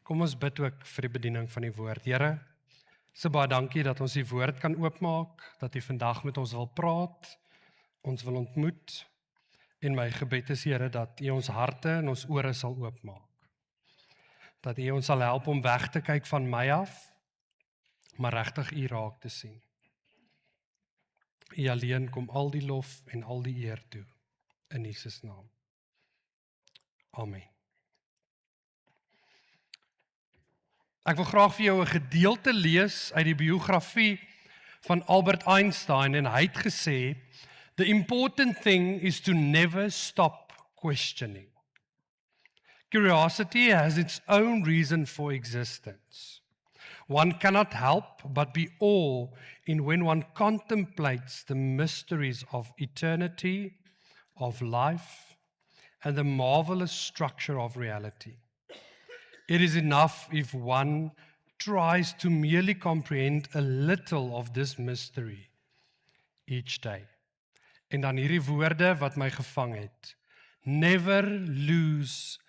Kom ons bid ook vir die bediening van die woord. Here, so baie dankie dat ons die woord kan oopmaak, dat U vandag met ons wil praat, ons wil ontmoet, en my gebed is, Here, dat U ons harte en ons ore sal oopmaak. Dat U ons sal help om weg te kyk van my af, maar regtig U raak te sien. U alleen kom al die lof en al die eer toe, in Jesus naam. Amen. Ek wil graag vir jou 'n gedeelte lees uit die biografie van Albert Einstein, en hy het gesê, "The important thing is to never stop questioning. Curiosity has its own reason for existence. One cannot help but be awed in when one contemplates the mysteries of eternity, of life, and the marvelous structure of reality. It is enough if one tries to merely comprehend a little of this mystery each day." En dan hierdie woorde wat my gevang het. Never lose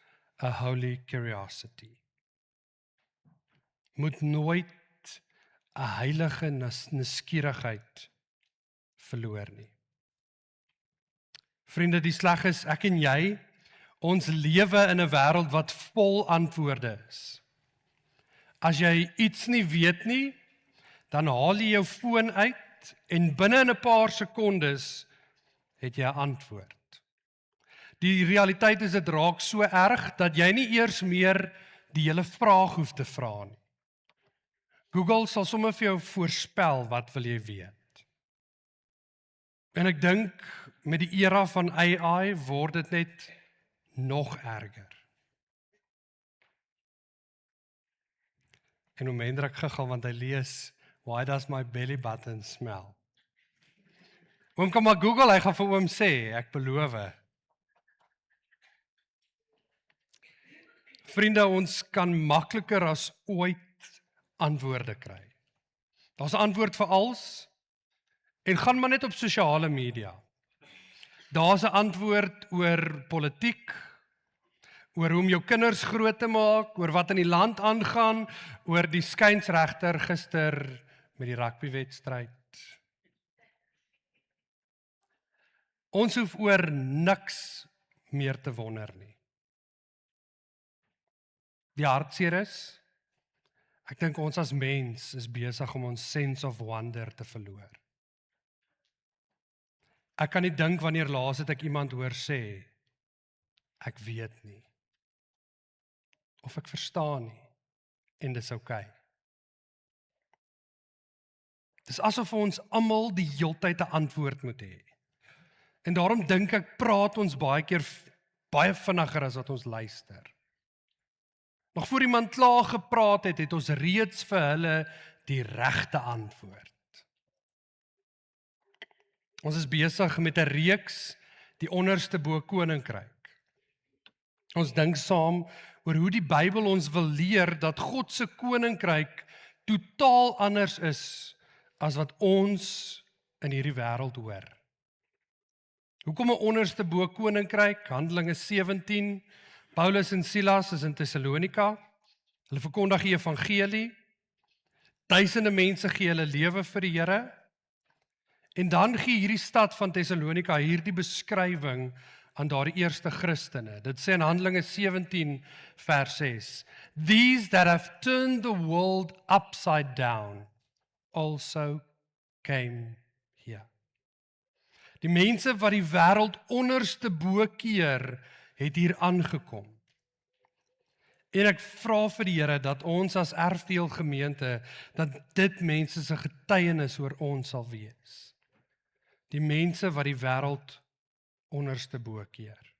a holy curiosity. Moet nooit 'n heilige nuuskierigheid verloor nie. Vriende, die sleg is, ek en jy, ons lewe in 'n wêreld wat vol antwoorde is. As jy iets nie weet nie, dan haal jy jou foon uit en binne in 'n paar sekondes het jy 'n antwoord. Die realiteit is, dit raak so erg dat jy nie eers meer die hele vraag hoef te vra nie. Google sal sommer vir jou voorspel wat wil jy weet. En ek dink met die era van AI word dit net nog erger. En om Hendrik gegaan, want hy lees, "Why does my belly button smell?" Oom kan maar Google, hy gaan vir oom sê, ek beloof. Vriende, ons kan makliker as ooit antwoorde kry. Daar's 'n antwoord vir alles, en gaan maar net op sosiale media. Daar's 'n antwoord oor politiek, oor hoe om jou kinders groot te maak, oor wat in die land aangaan, oor die skynsregter gister met die rugbywedstryd. Ons hoef oor niks meer te wonder nie. Die hartseer is, ek dink ons as mens is besig om ons sense of wonder te verloor. Ek kan nie dink wanneer laas het ek iemand hoor sê, ek weet nie, of ek verstaan nie, en dis oukei. Dis asof ons almal die heeltyd 'n antwoord moet hê. En daarom dink ek, praat ons baie keer baie vinniger as wat ons luister. Nog voor iemand klaar gepraat het, het ons reeds vir hulle die regte antwoord. Ons is besig met 'n reeks, die onderste bo koninkryk. Ons dink saam oor hoe die Bybel ons wil leer dat God se koninkryk totaal anders is as wat ons in hierdie wêreld hoor. Hoekom 'n onderste bo koninkryk? Handelinge 17, Paulus en Silas is in Thessalonika, hulle verkondig die evangelie, duisende mense gee hulle lewe vir die Here, en dan gee hierdie stad van Thessalonika hierdie beskrywing aan daardie eerste Christene. Dit sê in Handelinge 17 vers 6, "These that have turned the world upside down also came here." Die mense wat die wêreld onderste bo keer, het hier aangekom. En ek vra vir die Here dat ons as erfdeel gemeente, dat dit mense se getuienis oor ons sal wees. Die mense wat die wêreld onderste bo keer.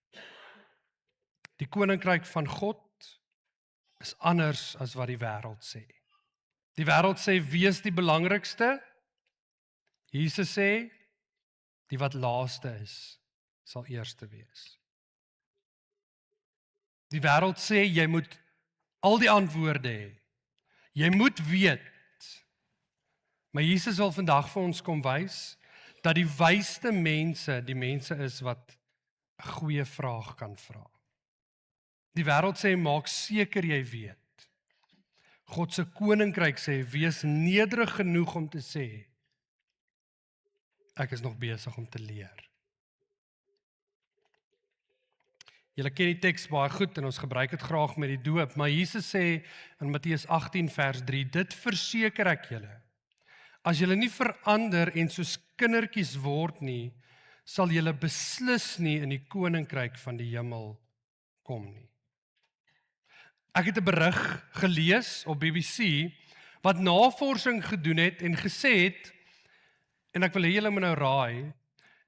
Die koninkryk van God is anders as wat die wêreld sê. Die wêreld sê, wees die belangrikste. Jesus sê, die wat laaste is, sal eerste wees. Die wêreld sê, jy moet al die antwoorde hê. Jy moet weet. Maar Jesus wil vandag vir ons kom wys, dat die wysste mense, die mense is wat 'n goeie vraag kan vra. Die wêreld sê, maak seker jy weet. God se koninkryk sê, wees nederig genoeg om te sê, ek is nog besig om te leer. Julle ken die teks baie goed en ons gebruik dit graag met die doop, maar Jesus sê in Matteus 18 vers 3, dit verseker ek julle, as julle nie verander en soos kindertjies word nie, sal julle beslis nie in die koninkryk van die hemel kom nie. Ek het 'n berig gelees op BBC wat navorsing gedoen het en gesê het, en ek wil hê julle moet nou raai,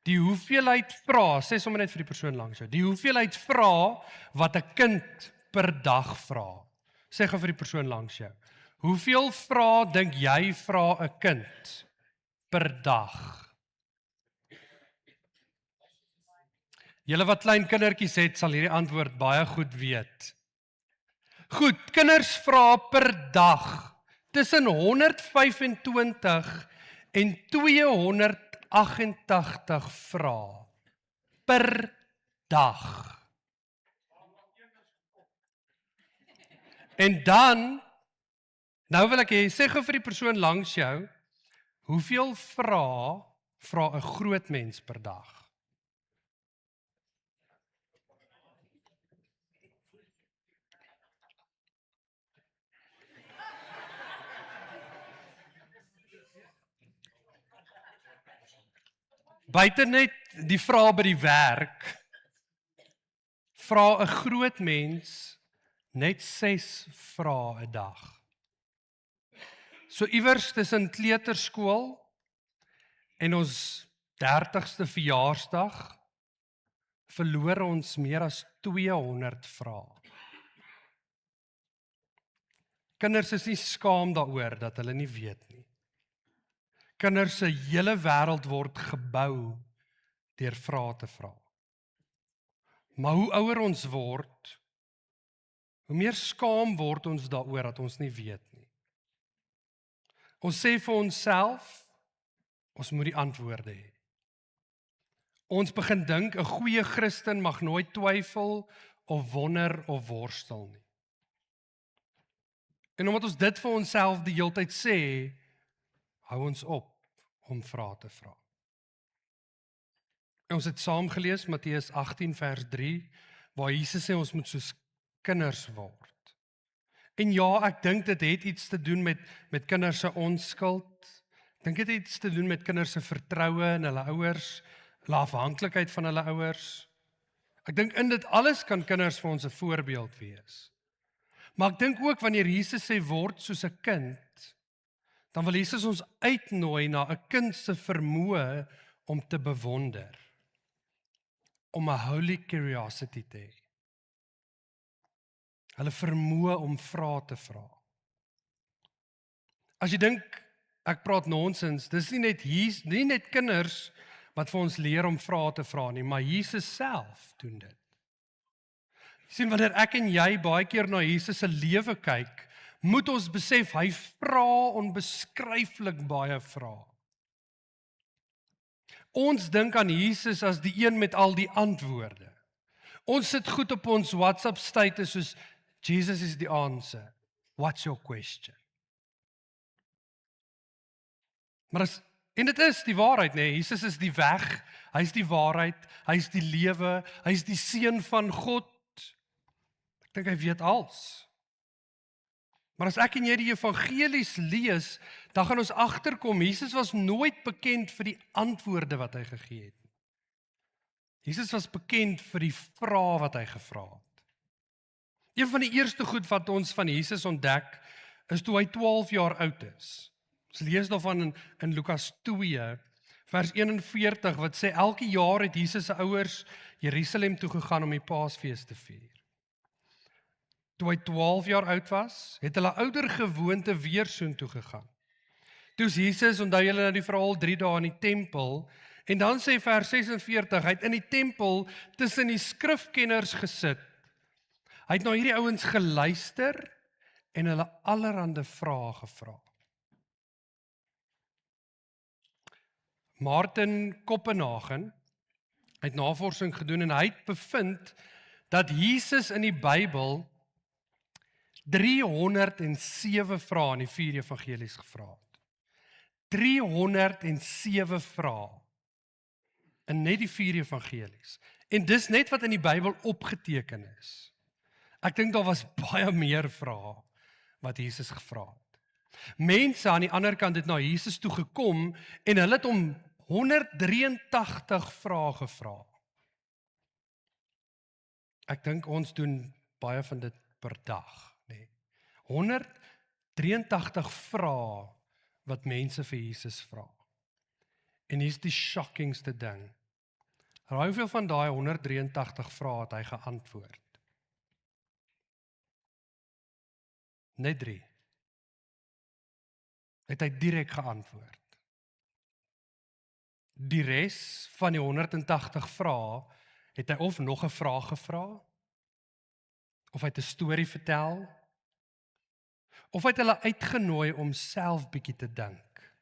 die hoeveelheid vrae, sê sommer net vir die persoon langs jou, die hoeveelheid vrae wat 'n kind per dag vra. Sê gou vir die persoon langs jou. Hoeveel vrae dink jy vra 'n kind per dag? Julle wat klein kindertjies het, sal hierdie antwoord baie goed weet. Goed, kinders vra per dag tussen 125 en 288 vrae per dag. En dan, nou wil ek hê, sê gou vir die persoon langs jou, hoeveel vrae vra 'n groot mens per dag? Buite net die vrae by die werk, vra 'n groot mens net 6 vrae 'n dag. So iewers tussen kleuterskool en ons 30ste verjaarsdag verloor ons meer as 200 vrae. Kinders is nie skaam daaroor dat hulle nie weet nie. Kinders se hele wêreld word gebou deur vrae te vra. Maar hoe ouer ons word, hoe meer skaam word ons daaroor dat ons nie weet nie. Ons sê vir onsself, ons moet die antwoorde hê. Ons begin dink 'n goeie Christen mag nooit twyfel of wonder of worstel nie. En omdat ons dit vir onsself die hele tyd sê, hou ons op om vrae te vra. En ons het saam gelees Matteus 18 vers 3, waar Jesus sê ons moet soos kinders word. En ja, ek dink dit het iets te doen met kinders se onskuld. Ek dink dit het iets te doen met kinders se vertroue in hulle ouers, hulle afhanklikheid van hulle ouers. Ek dink in dit alles kan kinders vir ons 'n voorbeeld wees. Maar ek dink ook wanneer Jesus sê word soos 'n kind, dan wil Jesus ons uitnooi na 'n kind se vermoë om te bewonder, om 'n holy curiosity te hê. Hulle vermoë om vrae te vra. As jy dink ek praat nonsens, dis nie net kinders wat vir ons leer om vrae te vra nie, maar Jesus self doen dit. Jy sien, wanneer ek en jy baie keer na Jesus se lewe kyk, moet ons besef hy vra onbeskryflik baie vrae. Ons dink aan Jesus as die een met al die antwoorde. Ons sit goed op ons WhatsApp status soos Jesus is the answer. What's your question? En dit is die waarheid, nee. Jesus is die weg, hy is die waarheid, hy is die lewe, hy is die seun van God. Ek dink hy weet alles. Maar as ek en jy die evangelies lees, dan gaan ons agterkom, Jesus was nooit bekend vir die antwoorde wat hy gegee het. Jesus was bekend vir die vrae wat hy gevra het. Een van die eerste goed wat ons van Jesus ontdek, is toe hy 12 jaar oud is. Ons lees daarvan in Lukas 2, vers 41, wat sê, elke jaar het Jesus se ouers Jerusalem toe gegaan om die Paasfees te vier. Toe hy 12 jaar oud was, het hulle ouer gewoonte weer soontoe gegaan. Toe is Jesus, onthou julle nou die verhaal, 3 dae in die tempel, en dan sê vers 46, hy het in die tempel tussen die skrifkenners gesit. Hy het na hierdie ouens geluister en hulle allerhande vrae gevra. Martin Koppenhagen het navorsing gedoen en hy het bevind dat Jesus in die Bybel 307 vrae in die 4 evangelies gevra het. 307 vrae in net die 4 evangelies. En dis net wat in die Bybel opgeteken is. Ek dink daar was baie meer vrae wat Jesus gevra het. Mense aan die ander kant het na Jesus toe gekom en hulle het hom 183 vrae gevra. Ek dink ons doen baie van dit per dag, nee. 183 vrae wat mense vir Jesus vra. En hier's die shockingste ding. Raai hoeveel van daai 183 vrae het hy geantwoord? Net 3. Het hy direk geantwoord. Die res van die 180 vrae het hy of nog 'n vraag gevra, of hy het 'n storie vertel, of hy het hulle uitgenooi om self bietjie te dink.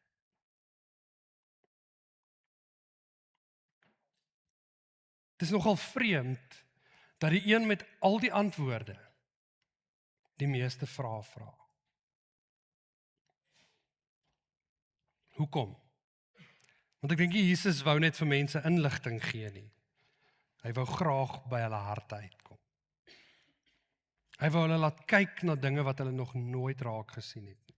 Het is nogal vreemd dat die een met al die antwoorde die meeste vrae vra. Hoekom? Want ek dink Jesus wou net vir mense inligting gee nie. Hy wou graag by hulle harte uitkom. Hy wou hulle laat kyk na dinge wat hulle nog nooit raak gesien het.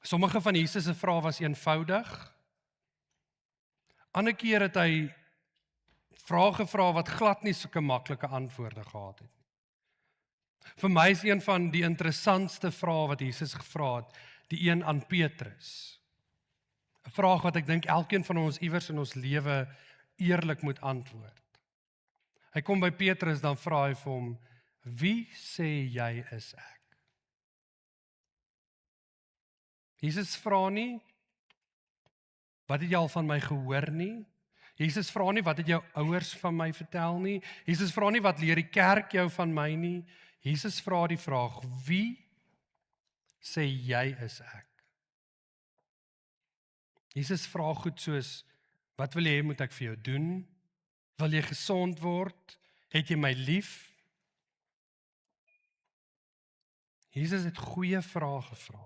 Sommige van Jesus se vrae was eenvoudig. Ander keer het hy vrae gevra wat glad nie sulke maklike antwoorde gehad het. Vir my is een van die interessantste vrae wat Jesus gevra het, die een aan Petrus. 'n Vraag wat ek dink elkeen van ons iewers in ons lewe eerlik moet antwoord. Hy kom by Petrus, dan vra hy vir hom, wie sê jy is ek? Jesus vra nie, wat het jy al van my gehoor nie? Jesus vra nie, wat het jou ouers van my vertel nie? Jesus vra nie, wat leer die kerk jou van my nie? Jesus vra die vraag, wie sê jy is ek? Jesus vra goed soos, wat wil jy hê moet ek vir jou doen? Wil jy gesond word? Het jy my lief? Jesus het goeie vrae gevra,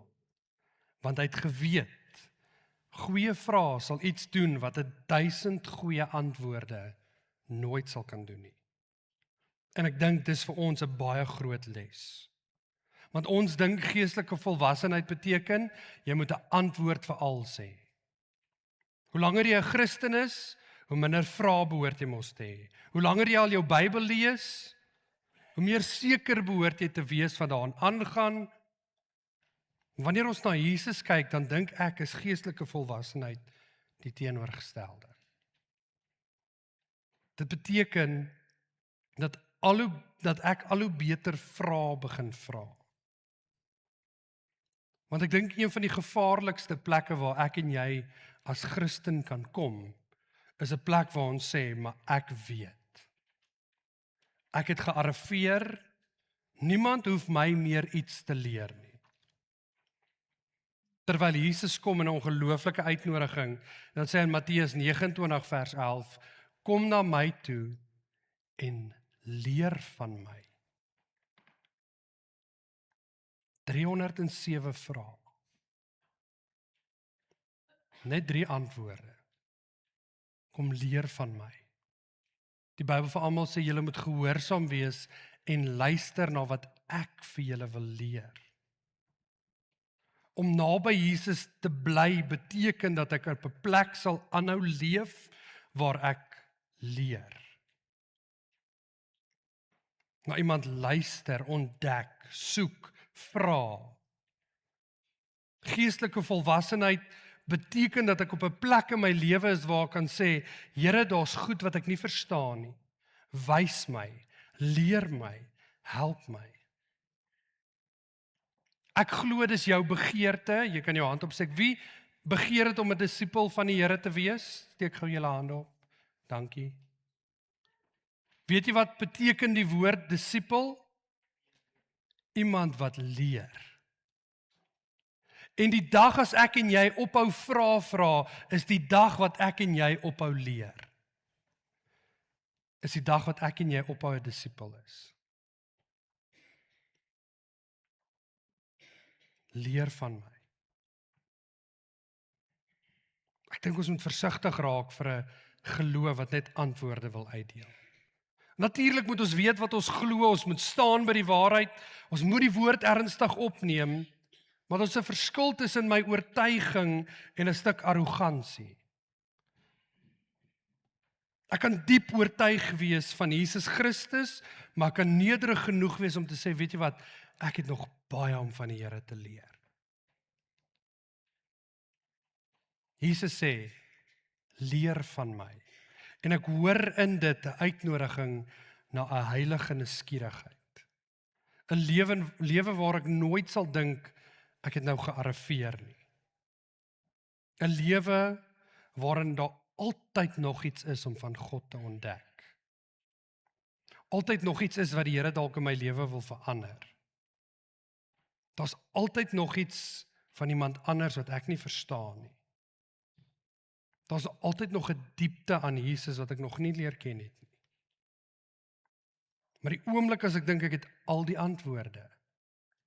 want hy het geweet, goeie vrae sal iets doen wat 1000 goeie antwoorde nooit sal kan doen nie. En ek dink dis vir ons 'n baie groot les. Want ons dink geestelike volwassenheid beteken, jy moet 'n antwoord vir al sê. Hoe langer jy 'n Christen is, hoe minder vrae behoort jy mos te hê. Hoe langer jy al jou Bybel lees, hoe meer seker behoort jy te wees wat daaraan aangaan. Wanneer ons na Jesus kyk, dan dink ek is geestelike volwassenheid die teenoorgestelde. Dit beteken dat ek al hoe beter vrae begin vra. Want ek dink een van die gevaarlikste plekke waar ek en jy as Christen kan kom, is 'n plek waar ons sê, maar ek weet. Ek het gearriveer, niemand hoef my meer iets te leer nie. Terwyl Jesus kom in 'n ongelooflike uitnodiging, dan sê hy in Matteus 29 vers 11, kom na my toe en leer van my. 307 vrae. Net 3 antwoorde. Kom leer van my. Die Bybel vir almal sê julle moet gehoorsaam wees en luister na wat ek vir julle wil leer. Om naby Jesus te bly beteken dat ek op 'n plek sal aanhou leef waar ek leer. Na iemand luister, ontdek, soek, vra. Geestelike volwassenheid beteken dat ek op 'n plek in my lewe is waar ek kan sê, Here, daar's goed wat ek nie verstaan nie. Wys my, leer my, help my. Ek glo dis jou begeerte, jy kan jou hand opsteek. Wie begeer dit om 'n disipel van die Here te wees? Steek gou julle hande op. Dankie. Weet jy wat beteken die woord disipel? Iemand wat leer. En die dag as ek en jy ophou vra, is die dag wat ek en jy ophou leer. Is die dag wat ek en jy ophou 'n disipel is. Leer van my. Ek dink ons moet versigtig raak vir 'n geloof wat net antwoorde wil uitdeel. Natuurlik moet ons weet wat ons glo, ons moet staan by die waarheid, ons moet die woord ernstig opneem, maar daar's 'n verskil tussen my oortuiging en 'n stuk arrogansie. Ek kan diep oortuig wees van Jesus Christus, maar ek kan nederig genoeg wees om te sê, weet jy wat, ek het nog baie om van die Here te leer. Jesus sê, leer van my. En ek hoor in dit 'n uitnodiging na 'n heilige nuuskierigheid. 'n lewe waar ek nooit sal dink, ek het nou gearriveer nie. 'n lewe waarin daar altyd nog iets is om van God te ontdek. Altyd nog iets is wat die Here dalk in my lewe wil verander. Daar's altyd nog iets van iemand anders wat ek nie verstaan nie. Daar's altyd nog 'n diepte aan Jesus wat ek nog nie leer ken het nie. Maar die oomblik as ek dink ek het al die antwoorde,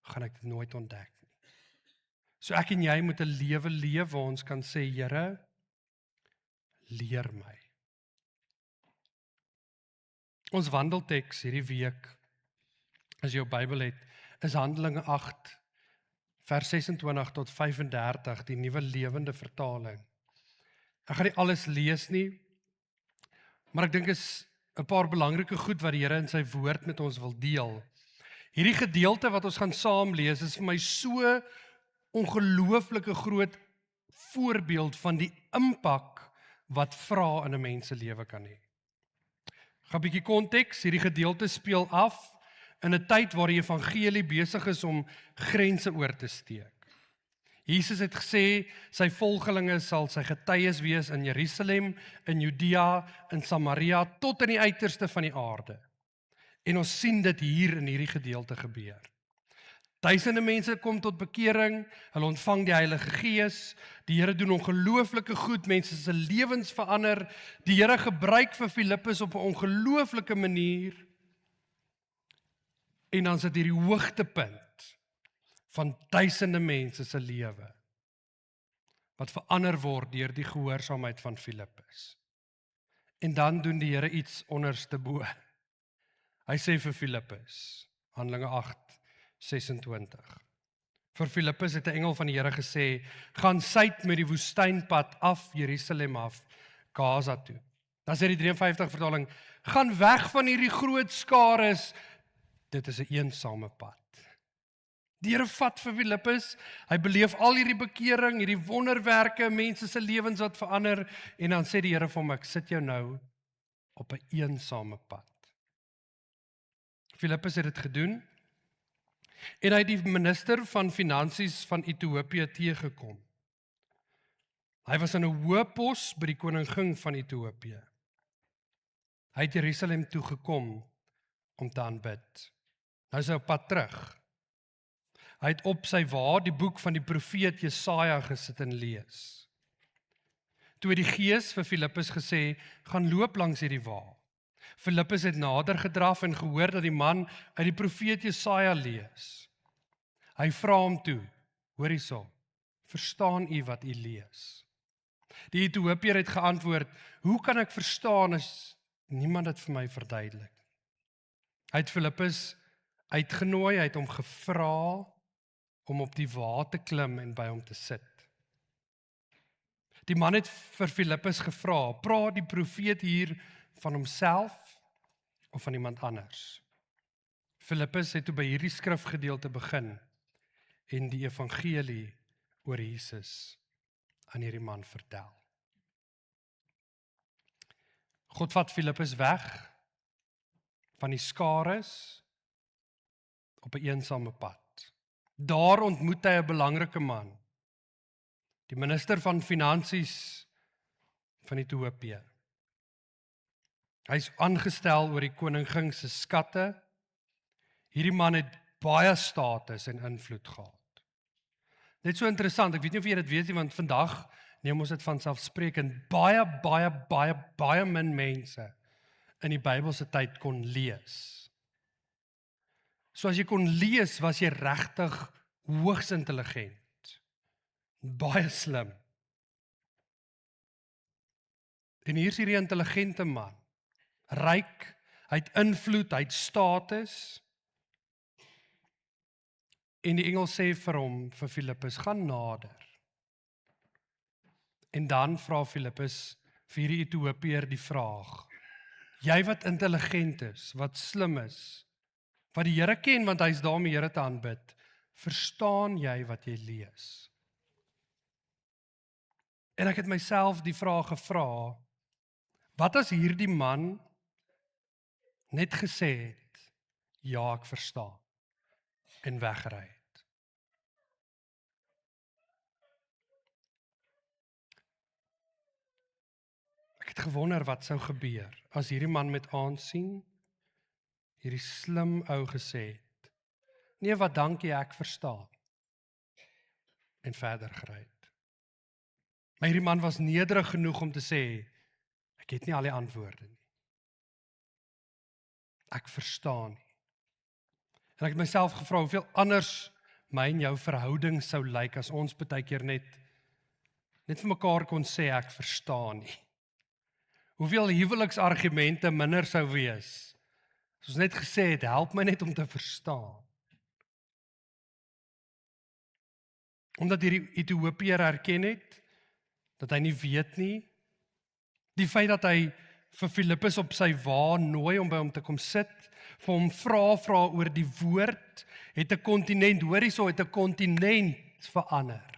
gaan ek dit nooit ontdek nie. So ek en jy moet 'n lewe leef waar ons kan sê, Here, leer my. Ons wandelteks hierdie week, as jy jou Bybel het, is Handelinge 8, vers 26 tot 35, die Nuwe Lewende Vertaling. Ek gaan nie alles lees nie, maar ek dink is 'n paar belangrike goed wat die Here in sy woord met ons wil deel. Hierdie gedeelte wat ons gaan saam lees, is vir my so ongelooflike groot voorbeeld van die impak wat vra in 'n mens se lewe kan hê. Gaan 'n bietjie konteks, hierdie gedeelte speel af in 'n tyd waar die evangelie besig is om grense oor te steek. Jesus het gesê, sy volgelinge sal sy getuies wees in Jerusalem, in Judea, in Samaria, tot in die uiterste van die aarde. En ons sien dit hier in hierdie gedeelte gebeur. Duisende mense kom tot bekering, hulle ontvang die Heilige Gees, die Here doen ongelooflike goed, mense se lewens verander, die Here gebruik vir Filippus op 'n ongelooflike manier, en dan is dit hierdie hoogtepunt van duisende mense se lewe, wat verander word deur die gehoorsaamheid van Filippus. En dan doen die Here iets onderste bo. Hy sê vir Filippus, Handelinge 8:26. Vir Filippus het 'n engel van die Here gesê, gaan suid met die woestynpad af Jerusalem af, Gaza toe. Dan sê die 53 vertaling, gaan weg van hierdie groot skares, dit is 'n eensame pad. Die Here vat vir Filippus, hy beleef al hierdie bekering, hierdie wonderwerke, mense se lewens wat verander, en dan sê die Here vir hom, ek sit jou nou op 'n eensame pad. Filippus het dit gedoen, en hy het die minister van finansies van Ethiopië teëgekom. Hy was in 'n hoë pos by die koningin van Ethiopië. Hy het Jerusalem toe gekom om te aanbid. Nou is hy op pad terug. Hy het op sy wa die boek van die profeet Jesaja gesit en lees. Toe het die Gees vir Filippus gesê, gaan loop langs hierdie wa. Filippus het nader gedraf en gehoor dat die man uit die profeet Jesaja lees. Hy vra hom toe, hoor hierso, verstaan u wat u lees? Die Ethiopiër het geantwoord, hoe kan ek verstaan as niemand dit vir my verduidelik? Hy het Filippus uitgenooi, hy het hom gevra om op die wa te klim en by hom te sit. Die man het vir Filippus gevra, praat die profeet hier van homself of van iemand anders? Filippus het toe by hierdie skrifgedeelte begin en die evangelie oor Jesus aan hierdie man vertel. God vat Filippus weg van die skares op 'n eensame pad. Daar ontmoet hy 'n belangrike man, die minister van finansies van Ethiopië. Hy is aangestel oor die koningin se skatte. Hierdie man het baie status en invloed gehad. Net so interessant, ek weet nie of jy dit weet nie, want vandag neem ons dit vanselfsprekend, baie min mense in die Bybelse tyd kon lees. So as jy kon lees, was jy regtig hoogs intelligent, baie slim. En hier is hierdie intelligente man, ryk, hy het invloed, hy het status. En die engel sê vir hom, vir Filippus, gaan nader. En dan vra Filippus vir hierdie Ethiopiër die vraag, jy wat intelligent is, wat slim is, wat die Here ken, want hy is daar om die Here te aanbid, verstaan jy wat jy lees? En ek het myself die vraag gevra, wat as hierdie man net gesê het, ja, ek verstaan, en weggery het? Ek het gewonder wat sou gebeur, as hierdie man met aansien, hierdie slim ou gesê het, nee wat dankie, ek verstaan, en verder gery het. Maar hierdie man was nederig genoeg om te sê, ek het nie al die antwoorde nie. Ek verstaan nie. En ek het myself gevra, hoeveel anders my en jou verhouding sou lyk, as ons baie keer net vir mekaar kon sê, ek verstaan nie. Hoeveel huweliksargumente minder sou wees, as ons net gesê het, help my net om te verstaan. Omdat hierdie Ethiopiër erken het, dat hy nie weet nie, die feit dat hy vir Filippus op sy wa nooi om by hom te kom sit, vir hom vra oor die woord, het 'n kontinent, hoor hierso, het 'n kontinent verander.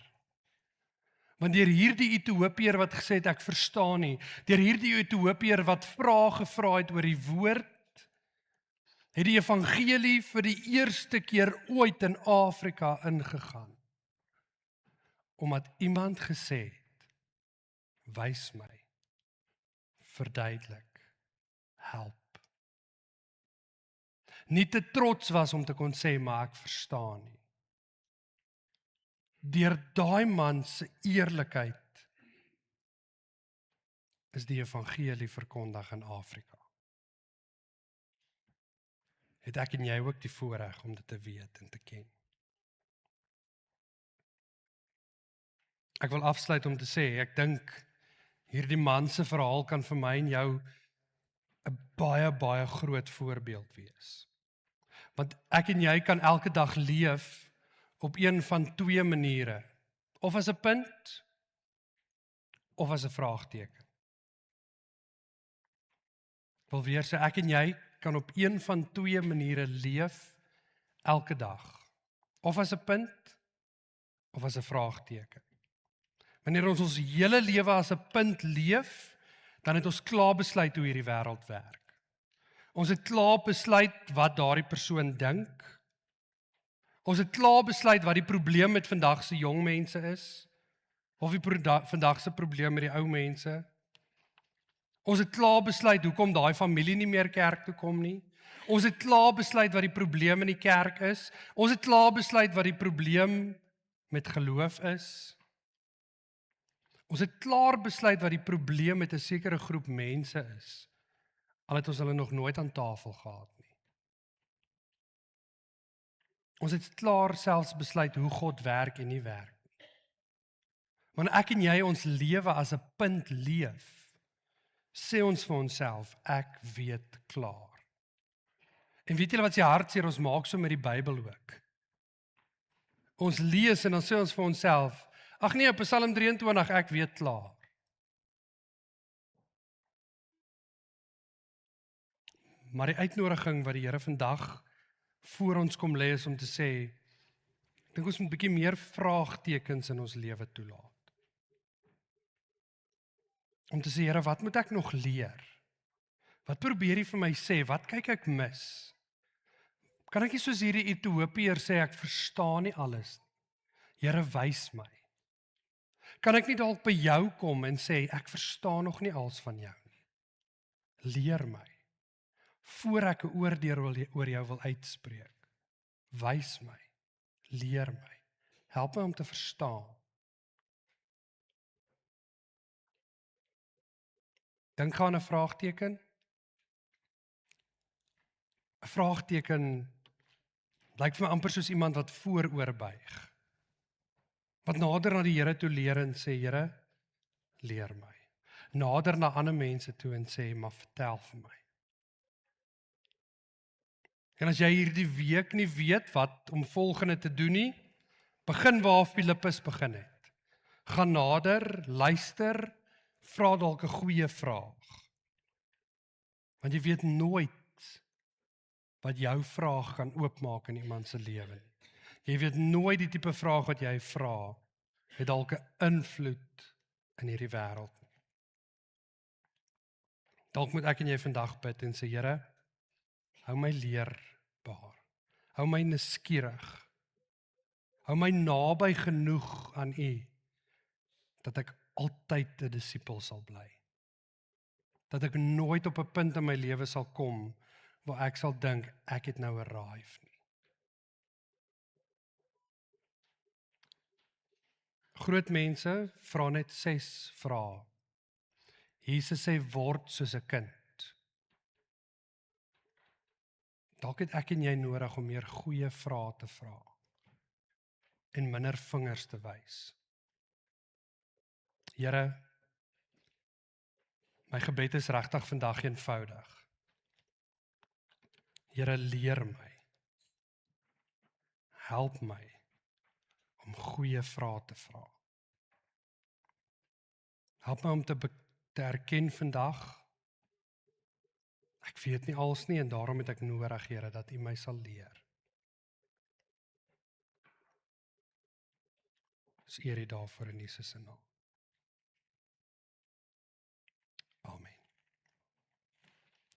Want deur hierdie Ethiopiër wat gesê het, ek verstaan nie, deur hierdie Ethiopiër wat gevra het oor die woord, het die evangelie vir die eerste keer ooit in Afrika ingegaan. Omdat iemand gesê het, wys my, verduidelik, help. Nie te trots was om te kon sê, maar ek verstaan nie. Deur daai man se eerlikheid is die evangelie verkondig in Afrika. Het ek en jy ook die voorreg om dit te weet en te ken. Ek wil afsluit om te sê, ek dink hierdie man se verhaal kan vir my en jou 'n baie groot voorbeeld wees. Want ek en jy kan elke dag leef op een van twee maniere, of as 'n punt, of as 'n vraagteken. Ek wil weer sê, ek en jy kan op een van twee maniere leef elke dag, of as 'n punt, of as 'n vraagteken. Wanneer ons hele lewe as 'n punt leef, dan het ons klaar besluit hoe hierdie wêreld werk. Ons het klaar besluit wat daardie persoon dink. Ons het klaar besluit wat die probleem met vandag se jong mense is, of die vandag se probleem met die ou mense. Ons het klaar besluit hoekom daai familie nie meer kerk toe kom nie. Ons het klaar besluit wat die probleem in die kerk is. Ons het klaar besluit wat die probleem met geloof is. Ons het klaar besluit wat die probleem met 'n sekere groep mense is, al het ons hulle nog nooit aan tafel gehad nie. Ons het klaar selfs besluit hoe God werk en nie werk nie. Wanneer ek en jy ons lewe as 'n punt leef, sê ons vir onsself, ek weet klaar. En weet julle wat se hartseer, ons maak so met die Bybel ook. Ons lees en dan sê ons vir onsself, ag nee, Psalm 23, ek weet klaar. Maar die uitnodiging wat die Here vandag voor ons kom lê is om te sê, ek dink ons moet 'n bietjie meer vraagtekens in ons lewe toelaat. Om te sê, Here, wat moet ek nog leer? Wat probeer U vir my sê? Wat kyk ek mis? Kan ek nie soos hierdie Ethiopiër sê, ek verstaan nie alles nie. Here, wys my. Kan ek nie dalk by jou kom en sê, ek verstaan nog nie alles van jou nie. Leer my. Voor ek 'n oordeel oor jou wil uitspreek. Wys my. Leer my. Help my om te verstaan. Dink aan 'n vraagteken. 'n Vraagteken Lyk vir my amper soos iemand wat vooroorbuig. Wat nader na die Here toe leer en sê, Here, leer my. Nader na ander mense toe en sê, maar vertel vir my. En as jy hierdie week nie weet wat om volgende te doen nie, begin waar Filippus begin het. Gaan nader, luister, vra dalk 'n goeie vraag. Want jy weet nooit wat jou vraag kan oopmaak in iemand se lewe nie. Jy weet nooit die tipe vraag wat jy vra, het dalk 'n invloed in hierdie wêreld nie. Dalk moet ek en jy vandag bid en sê, Here, hou my leerbaar. Hou my nuuskierig. Hou my naby genoeg aan U, dat ek altyd 'n disipel sal bly. Dat ek nooit op 'n punt in my lewe sal kom, waar ek sal dink, ek het nou arrive nie. Groot mense vra net 6 vrae. Jesus sê, word soos 'n kind. Dalk het ek en jy nodig om meer goeie vrae te vra en minder vingers te wys. Here, my gebed is regtig vandag eenvoudig. Here, leer my. Help my om goeie vrae te vra. Help my om te erken vandag, ek weet nie alles nie en daarom het ek nodig, Here, dat U my sal leer. Dis eer U daarvoor in Jesus se naam.